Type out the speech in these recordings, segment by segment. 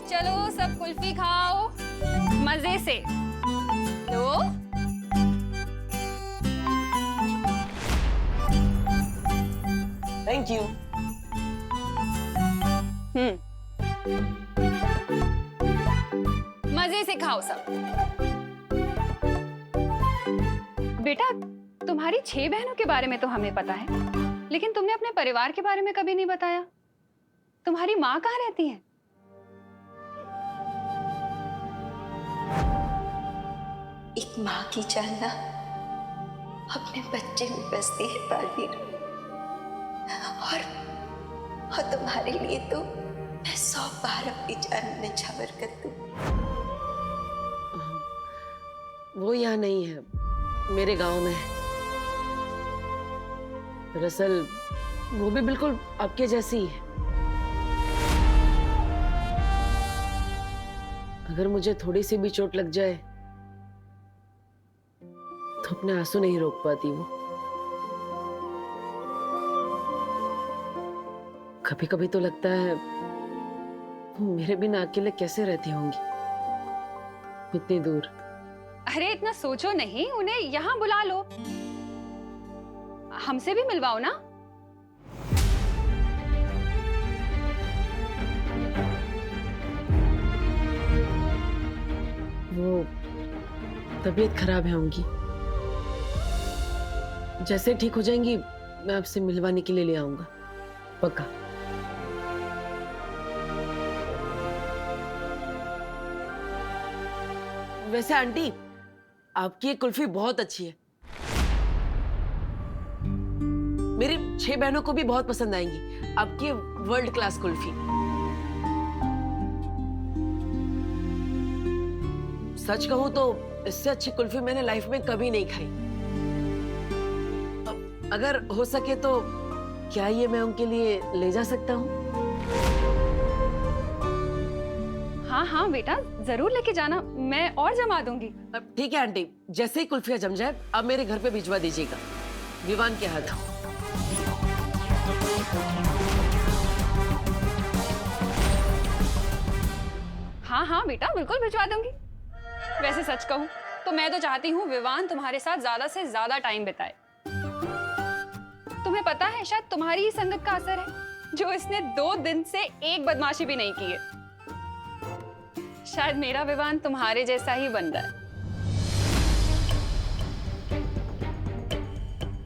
चलो सब कुल्फी खाओ मजे से। लो। Thank you. मजे से खाओ सब। बेटा, तुम्हारी 6 बहनों के बारे में तो हमें पता है, लेकिन तुमने अपने परिवार के बारे में कभी नहीं बताया। तुम्हारी माँ कहाँ रहती है? एक माँ की जानना अपने बच्चे में बसती है बालवीर। और तुम्हारे लिए तो मैं 100 बार अपनी जान निछावर कर दूं। वो यहाँ नहीं है, मेरे गांव में है। दरअसल वो भी बिल्कुल आपके जैसी ही है। अगर मुझे थोड़ी सी भी चोट लग जाए तो अपने आंसू नहीं रोक पाती वो। कभी कभी तो लगता है वो मेरे बिना अकेले कैसे रहती होंगी इतनी दूर। अरे इतना सोचो नहीं, उन्हें यहाँ बुला लो, हमसे भी मिलवाओ ना। वो तबीयत खराब है उनकी, जैसे ठीक हो जाएंगी मैं आपसे मिलवाने के लिए ले आऊंगा, पक्का। वैसे आंटी, आपकी ये कुल्फी बहुत अच्छी है, मेरी 6 बहनों को भी बहुत पसंद आएंगी आपकी वर्ल्ड क्लास कुल्फी। सच कहूं तो इससे अच्छी कुल्फी मैंने लाइफ में कभी नहीं खाई। अगर हो सके तो क्या ये मैं उनके लिए ले जा सकता हूँ? हाँ हाँ बेटा, जरूर लेके जाना, मैं और जमा दूंगी। ठीक है आंटी, जैसे ही कुल्फियां जम जाए अब मेरे घर पे भिजवा दीजिएगा, विवान के हाथों। हाँ हाँ बेटा, बिल्कुल भिजवा दूंगी। वैसे सच कहूं तो मैं तो चाहती हूँ विवान तुम्हारे साथ ज्यादा से ज्यादा टाइम बिताए। तुम्हें पता है, शायद तुम्हारी ही संगत का असर है जो इसने 2 दिन से एक बदमाशी भी नहीं की है। शायद मेरा विवान तुम्हारे जैसा ही बन रहा है।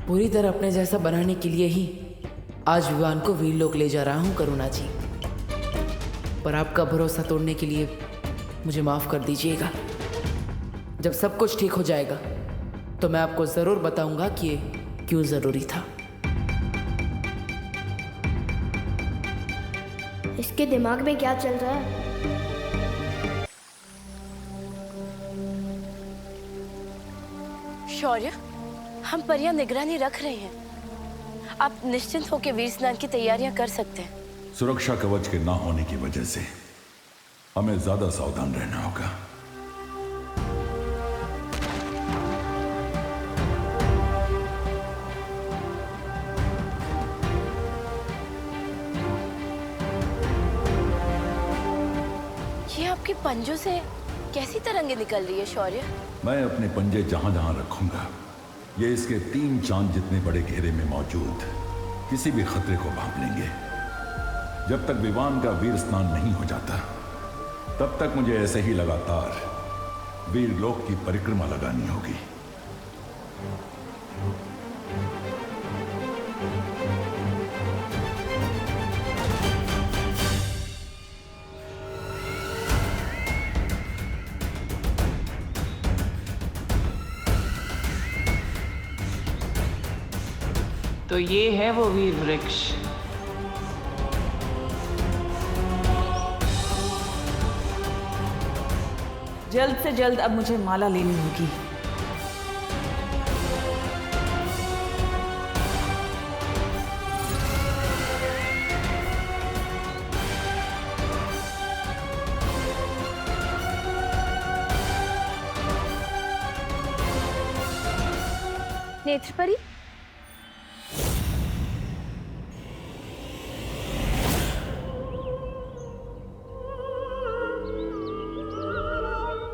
पूरी तरह अपने जैसा बनाने के लिए ही आज विवान को वीरलोक ले जा रहा हूं करुणा जी, पर आपका भरोसा तोड़ने के लिए मुझे माफ कर दीजिएगा। जब सब कुछ ठीक हो जाएगा तो मैं आपको जरूर बताऊंगा कि ये क्यों जरूरी था। इसके दिमाग में क्या चल रहा है? शौर्य, हम परियां निगरानी रख रहे हैं। आप निश्चिंत होकर वीर स्नान की तैयारियां कर सकते हैं। सुरक्षा कवच के ना होने की वजह से हमें ज्यादा सावधान रहना होगा। ये आपके पंजों से कैसी तरंगे निकल रही है शौर्य? मैं अपने पंजे जहां जहां रखूंगा, ये इसके 3 चांद जितने बड़े घेरे में मौजूद किसी भी खतरे को भांप लेंगे। जब तक विवान का वीर स्नान नहीं हो जाता तब तक मुझे ऐसे ही लगातार वीर लोक की परिक्रमा लगानी होगी। तो ये है वो वीर वृक्ष। जल्द से जल्द अब मुझे माला लेनी होगी। नेत्रपरी,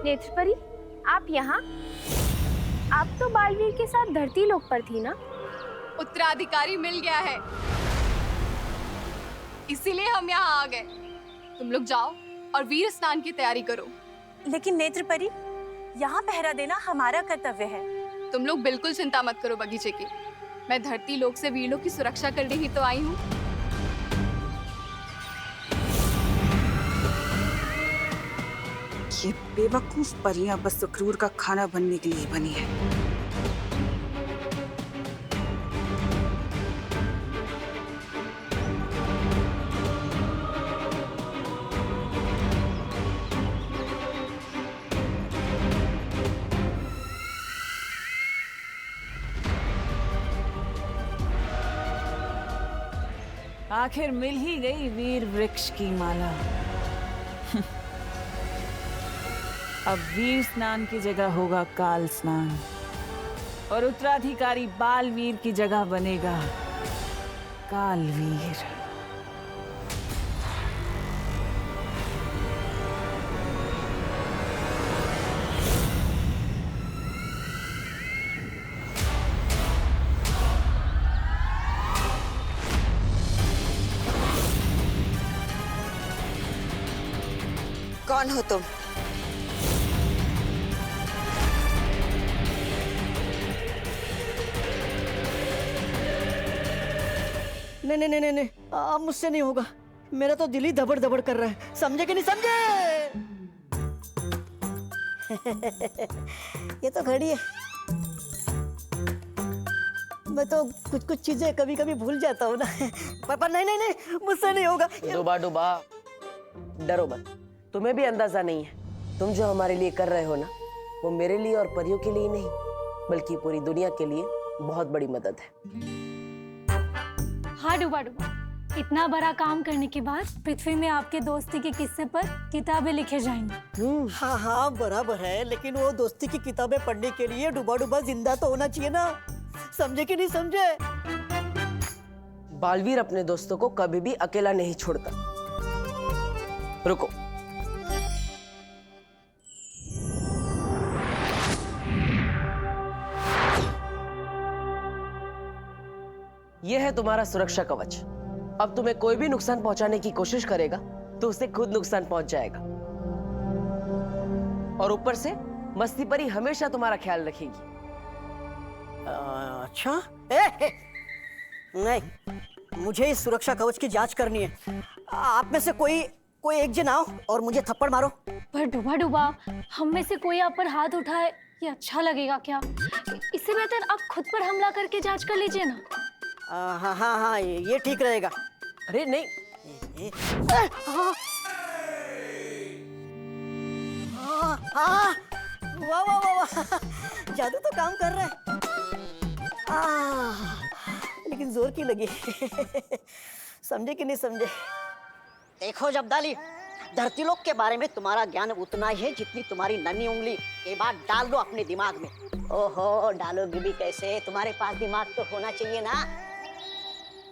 नेत्रपरी, आप यहाँ? आप तो बालवीर के साथ धरती लोक पर थी ना? उत्तराधिकारी मिल गया है, इसीलिए हम यहाँ आ गए। तुम लोग जाओ और वीर स्नान की तैयारी करो। लेकिन नेत्रपरी, यहाँ पहरा देना हमारा कर्तव्य है। तुम लोग बिल्कुल चिंता मत करो बगीचे की। मैं धरती लोक से वीरों की सुरक्षा करने ही तो आई हूँ। ये बेवकूफ परियां बस सुक्रूर का खाना बनने के लिए बनी है। आखिर मिल ही गई वीर वृक्ष की माला। अब वीर स्नान की जगह होगा काल स्नान और उत्तराधिकारी बालवीर की जगह बनेगा कालवीर। कौन हो तुम? नहीं नहीं नहीं नहीं, अब मुझसे नहीं होगा। मेरा तो दिल ही दबड़ दबड़ कर रहा है। समझे कि नहीं समझे? ये तो घड़ी है। मैं तो कुछ कुछ चीजें कभी कभी भूल जाता हूँ ना। पर नहीं नहीं नहीं, मुझसे नहीं होगा। डुबा डुबा, डरो मत। तुम्हें भी अंदाजा नहीं है, तुम जो हमारे लिए कर रहे हो ना, वो मेरे लिए और परियों के लिए नहीं, बल्कि पूरी दुनिया के लिए बहुत बड़ी मदद है। हाँ डुबा डुबा, इतना बड़ा काम करने के बाद पृथ्वी में आपके दोस्ती के किस्से पर किताबें लिखे जाएंगी। हाँ हाँ बराबर है, लेकिन वो दोस्ती की किताबें पढ़ने के लिए डुबा डुबा जिंदा तो होना चाहिए ना। समझे कि नहीं समझे? बालवीर अपने दोस्तों को कभी भी अकेला नहीं छोड़ता। रुको, यह है तुम्हारा सुरक्षा कवच। अब तुम्हें कोई भी नुकसान पहुंचाने की कोशिश करेगा तो उसे खुद नुकसान पहुंच जाएगा। और ऊपर से मस्ती परी हमेशा तुम्हारा ख्याल रखेगी। अच्छा? नहीं, मुझे इस सुरक्षा कवच की जांच करनी है। आप में से कोई एक जन आओ और मुझे थप्पड़ मारो। पर डुबा डुबा, हम में से कोई आप पर हाथ उठाए, ये अच्छा लगेगा क्या? इससे बेहतर आप खुद पर हमला करके जांच कर लीजिए ना। हाँ हाँ हाँ, ये ठीक रहेगा। अरे नहीं, वाह वाह वाह वाह, जादू तो काम कर रहा है। लेकिन जोर की लगी। समझे कि नहीं समझे? देखो जब्दाली, धरती लोक के बारे में तुम्हारा ज्ञान उतना ही है जितनी तुम्हारी नन्ही उंगली। ये बात डाल दो अपने दिमाग में। ओहो, डालोगी भी कैसे? तुम्हारे पास दिमाग तो होना चाहिए ना।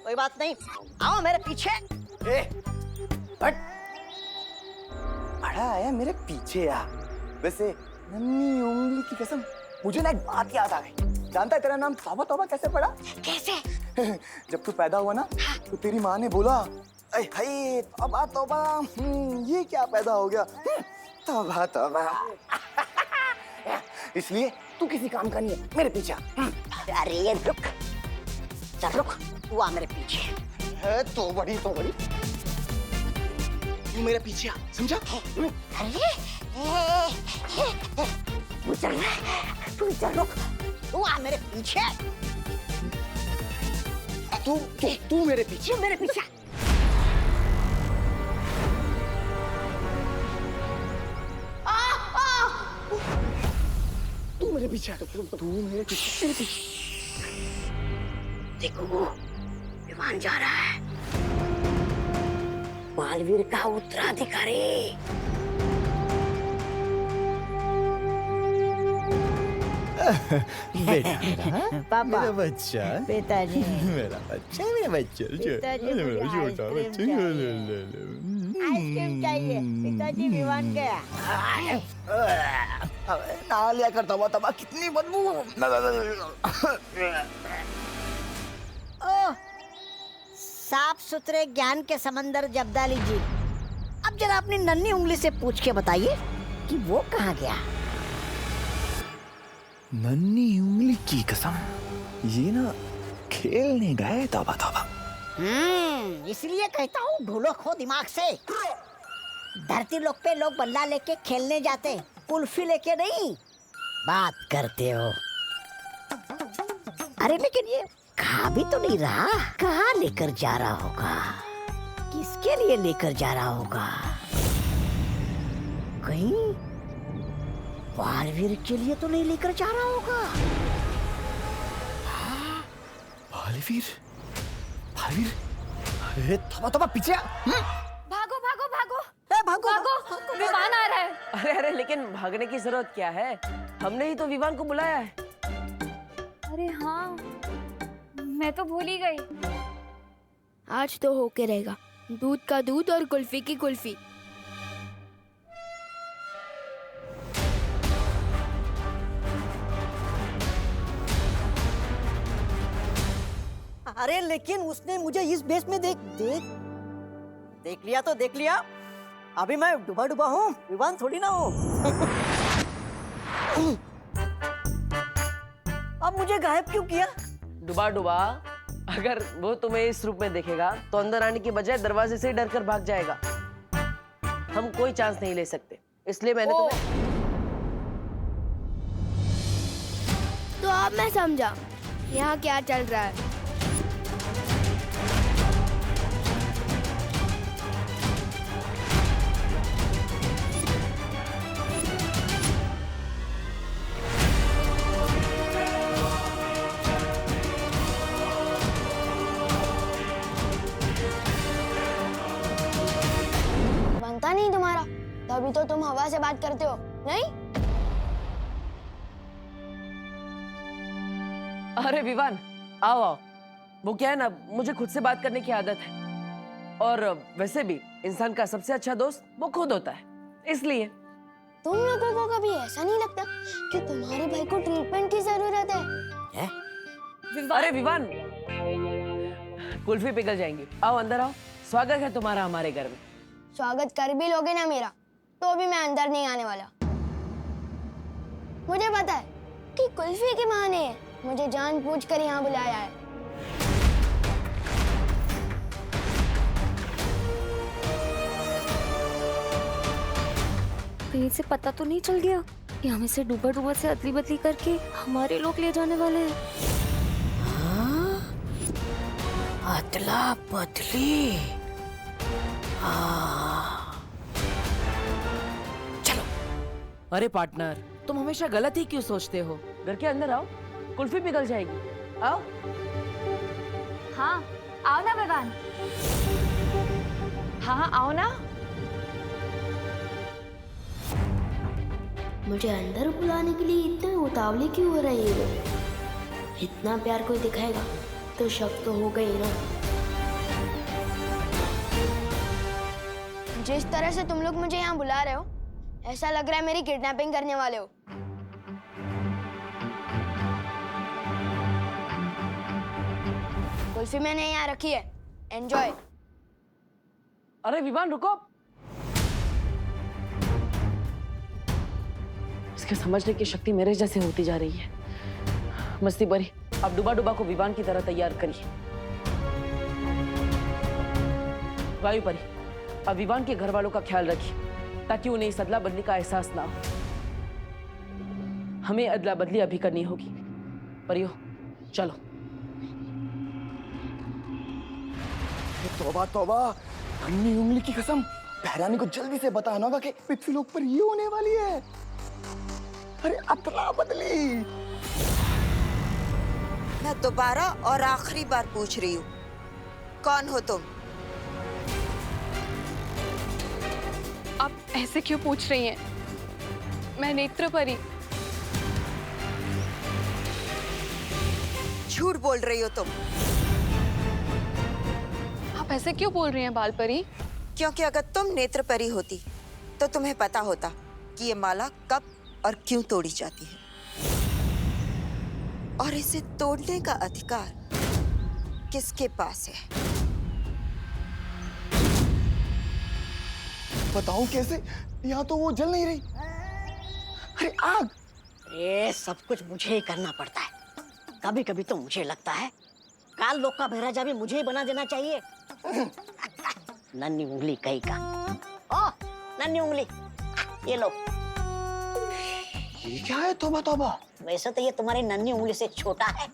कोई बात नहीं, आओ मेरे पीछे। हट, बड़ा आया मेरे पीछे आ। वैसे नन्ही उंगली की कसम, मुझे ना एक बात याद आ गई। जानता है तेरा नाम तौबा तौबा कैसे पड़ा? कैसे? जब तू पैदा हुआ ना, तो तेरी माँ ने बोला, अरे भाई तौबा तौबा, ये क्या पैदा हो गया? तौबा तौबा। इसलिए तू किसी काम का नहीं है, मेरे पीछे आ। अरे ये रुक, चल रुक, तू आ मेरे पीछे। तो बड़ी तू मेरे पीछे आ, समझा? अरे तू चल रुक, तू आ मेरे पीछे। तू मेरे पीछे, मेरे पीछे। तू मेरे पीछे आ, तू मेरे पीछे। देखो वो विमान जा रहा है, बालवीर का उत्तराधिकारी। बेटा पापा, मेरा बच्चा, पिताजी, मेरा बच्चा, मेरा बच्चा, पिताजी, मुझे छोटा आइसक्रीम बच्चा। आइसक्रीम चाहिए, पिताजी विवान गया। ना लिया करता हुआ तबा, कितनी बदबू। ओह, साफ सुथरे ज्ञान के समंदर जब्दाली जी, अब जरा अपनी नन्ही उंगली से पूछ के बताइए कि वो कहाँ गया। नन्ही उंगली की कसम, ये ना खेलने गए। तौबा तौबा। इसलिए कहता हूँ ढूलो खो दिमाग से। धरती लोक पे लोग बल्ला लेके खेलने जाते, कुल्फी लेके नहीं। बात करते हो। अरे लेकिन ये खा भी तो नहीं रहा, कहाँ लेकर जा रहा होगा, किसके लिए लेकर जा रहा होगा? कहीं बालवीर के लिए तो नहीं लेकर जा रहा होगा? बालवीर, बालवीर, अरे तौबा तौबा, पीछे आ। भागो भागो भागो भागो भागो, विवान आ रहा है। अरे अरे, लेकिन भागने की जरूरत क्या है? हमने ही तो विवान को बुलाया है। अरे हाँ, मैं तो भूल ही गई। आज तो होके रहेगा, दूध का दूध और कुल्फी की कुल्फी। अरे लेकिन उसने मुझे इस बेस में देख लिया तो देख लिया। अभी मैं डूबा डूबा हूँ, विवान थोड़ी ना हूँ। अब मुझे गायब क्यों किया? डुबा डुबा, अगर वो तुम्हें इस रूप में देखेगा तो अंदर आने की बजाय दरवाजे से डर कर भाग जाएगा। हम कोई चांस नहीं ले सकते, इसलिए मैंने तुम्हें। तो अब मैं समझा यहाँ क्या चल रहा है। बनता नहीं तुम्हारा, तभी तो तुम हवा से बात करते हो, नहीं? अरे विवान, आओ आओ। वो क्या है ना, मुझे खुद से बात करने की आदत है, और वैसे भी इंसान का सबसे अच्छा दोस्त वो खुद होता है, इसलिए। तुम लोगों को कभी ऐसा नहीं लगता कि तुम्हारे भाई को ट्रीटमेंट की जरूरत है? अरे विवान, कुल्फी पिघल जाएंगी, आओ अंदर आओ। स्वागत है तुम्हारा हमारे घर में। स्वागत कर भी लोगे ना मेरा, तो भी मैं अंदर नहीं आने वाला। मुझे पता है कि कुल्फी के बहाने मुझे जानबूझकर यहाँ बुलाया है। कहीं से पता तो नहीं चल गया कि हमें से डूबा डूबा से अदली बदली करके हमारे लोग ले जाने वाले हैं? अदला बदली। चलो। अरे पार्टनर, तुम हमेशा गलत ही क्यों सोचते हो? घर के अंदर आओ, कुल्फी पिघल जाएगी, आओ। हाँ, आओ ना विवान। हाँ आओ ना। मुझे अंदर बुलाने के लिए इतने उतावले क्यों हो रहे हैं लोग? इतना प्यार कोई दिखाएगा तो शक तो हो गई ना। जिस तरह से तुम लोग मुझे यहाँ बुला रहे हो, ऐसा लग रहा है मेरी किडनैपिंग करने वाले हो। कुल्फी मैंने यहाँ रखी है, एंजॉय। अरे विवान रुको, इसके समझने की शक्ति मेरे जैसे होती जा रही है। मस्ती बरी, अब डुबा डुबा को विवान की तरह तैयार करिए। वायु परी, अब विवान के घर वालों का ख्याल रखिए ताकि उन्हें इस अदला बदली का एहसास ना हो। हमें अदला बदली अभी करनी होगी। परियो, चलो। तौबा तौबा, नन्ही उंगली की कसम, बहरानी को जल्दी से बताना होगा कि पृथ्वी लोक पर ये होने वाली है। अरे अदला बदली। मैं दोबारा और आखिरी बार पूछ रही हूँ, कौन हो तुम? आप ऐसे क्यों पूछ रही हैं? मैं नेत्र परी। झूठ बोल रही हो तुम। आप ऐसे क्यों बोल रही हैं बाल परी? क्योंकि अगर तुम नेत्र परी होती तो तुम्हें पता होता कि ये माला कब और क्यों तोड़ी जाती है, और इसे तोड़ने का अधिकार किसके पास है। बताऊं कैसे? यहाँ तो वो जल नहीं रही। अरे आग! ये सब कुछ मुझे ही करना पड़ता है। कभी कभी तो मुझे लगता है काल लोक का महाराजा भी मुझे ही बना देना चाहिए। नन्ही उंगली कहीं का। ओ, नन्ही उंगली, ये लो। ये क्या है? तौबा तौबा। वैसे तो ये तुम्हारी नन्ही उंगली से छोटा है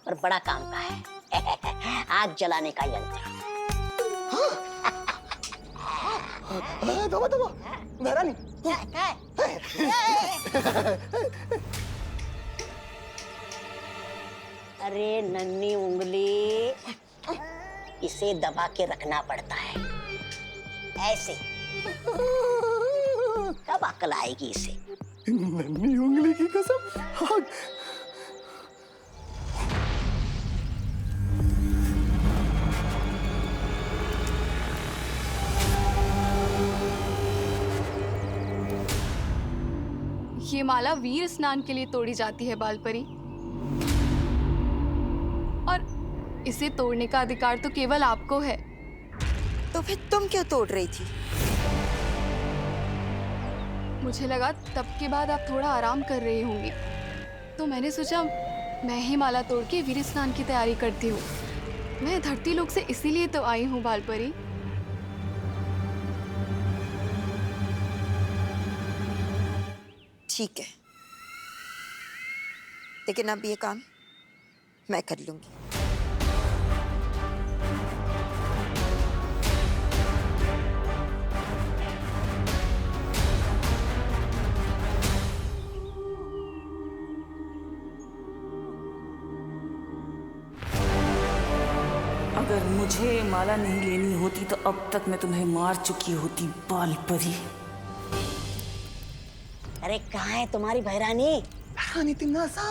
और बड़ा काम का है। आग जलाने का यंत्र। तौबा तौबा, महारानी। अरे नन्ही उंगली, इसे दबा के रखना पड़ता है ऐसे। कब अकल आएगी इसे? नन्ही उंगली की कसम। आग! ये माला वीर स्नान के लिए तोड़ी जाती है बालपरी, और इसे तोड़ने का अधिकार तो केवल आपको है। तो फिर तुम क्यों तोड़ रही थी? मुझे लगा तब के बाद आप थोड़ा आराम कर रही होंगी, तो मैंने सोचा मैं ही माला तोड़ के वीर स्नान की तैयारी करती हूँ। मैं धरती लोक से इसीलिए तो आई हूँ बालपरी। ठीक है, लेकिन अब ये काम मैं कर लूंगी। अगर मुझे माला नहीं लेनी होती तो अब तक मैं तुम्हें मार चुकी होती बालपरी। अरे कहाँ है तुम्हारी भैरानी? भैरानी तिम्नासा,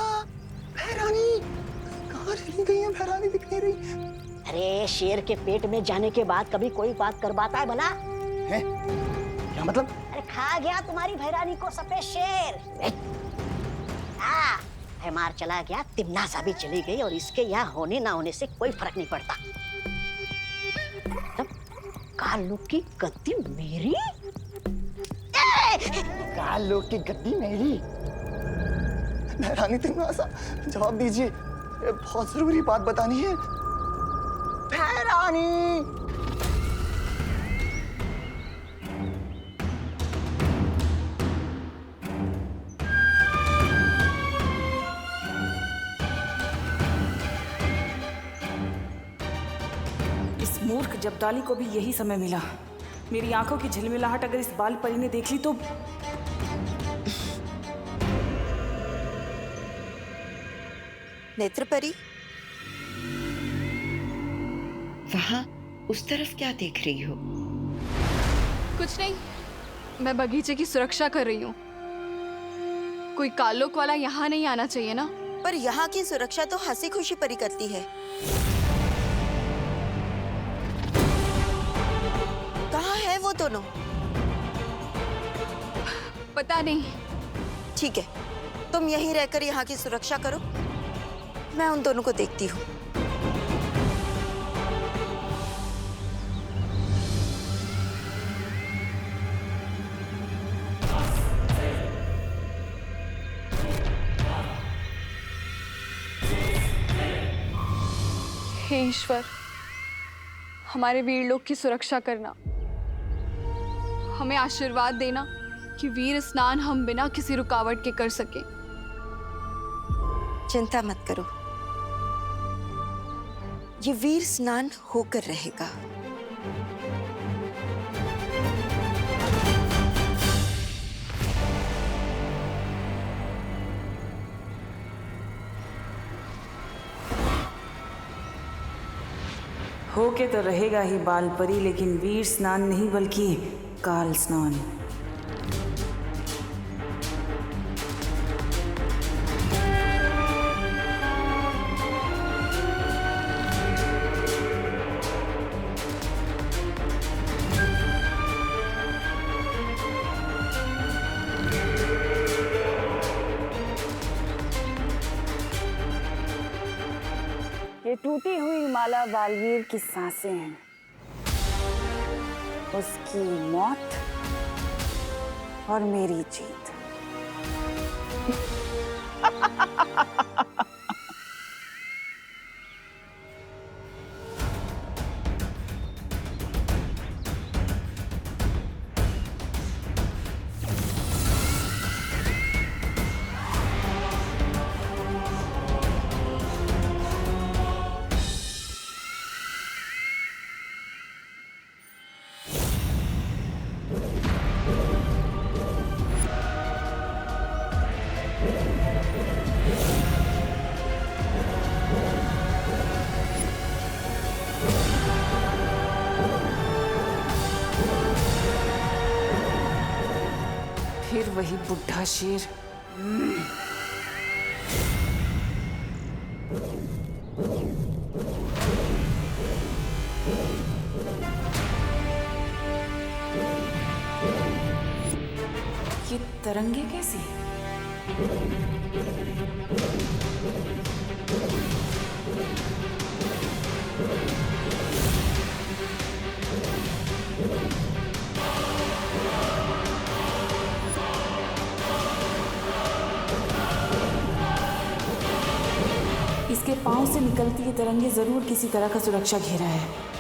भैरानी कहाँ चली गई है? भैरानी दिख नहीं रही। अरे शेर के पेट में जाने के बाद कभी कोई बात करवाता है भला? है? क्या मतलब? अरे खा गया तुम्हारी भैरानी को सफेद शेर। मार चला गया, तिम्नासा भी चली गई, और इसके यहाँ होने ना होने से कोई फर्क नहीं पड़ता। तब कालू की गद्दी मेरी? कालू की गद्दी मेरी? भैरानी तिम्नासा, जवाब दीजिए, बहुत जरूरी बात बतानी है। भैरानी! मूर्ख जब्दाली को भी यही समय मिला। मेरी आंखों की झिलमिलाहट अगर इस बालपरी ने देख ली तो। नेत्रपरी, वहां उस तरफ क्या देख रही हो? कुछ नहीं, मैं बगीचे की सुरक्षा कर रही हूँ। कोई कालोक वाला यहाँ नहीं आना चाहिए ना। पर यहाँ की सुरक्षा तो हंसी खुशी परी करती है। कहाँ है वो दोनों? पता नहीं। ठीक है, तुम यहीं रहकर यहाँ की सुरक्षा करो, मैं उन दोनों को देखती हूँ। हे ईश्वर, हमारे वीर लोग की सुरक्षा करना। हमें आशीर्वाद देना कि वीर स्नान हम बिना किसी रुकावट के कर सके। चिंता मत करो, ये वीर स्नान होकर रहेगा। होके तो रहेगा ही बालपरी, लेकिन वीर स्नान नहीं बल्कि काल स्नान। ये टूटी हुई माला बालवीर की सांसें हैं, उसकी मौत और मेरी जीत। फिर वही बुढ़ा शेर। ये तरंगे कैसी? इसके पांव से निकलती ये तरंगे जरूर किसी तरह का सुरक्षा घेरा है।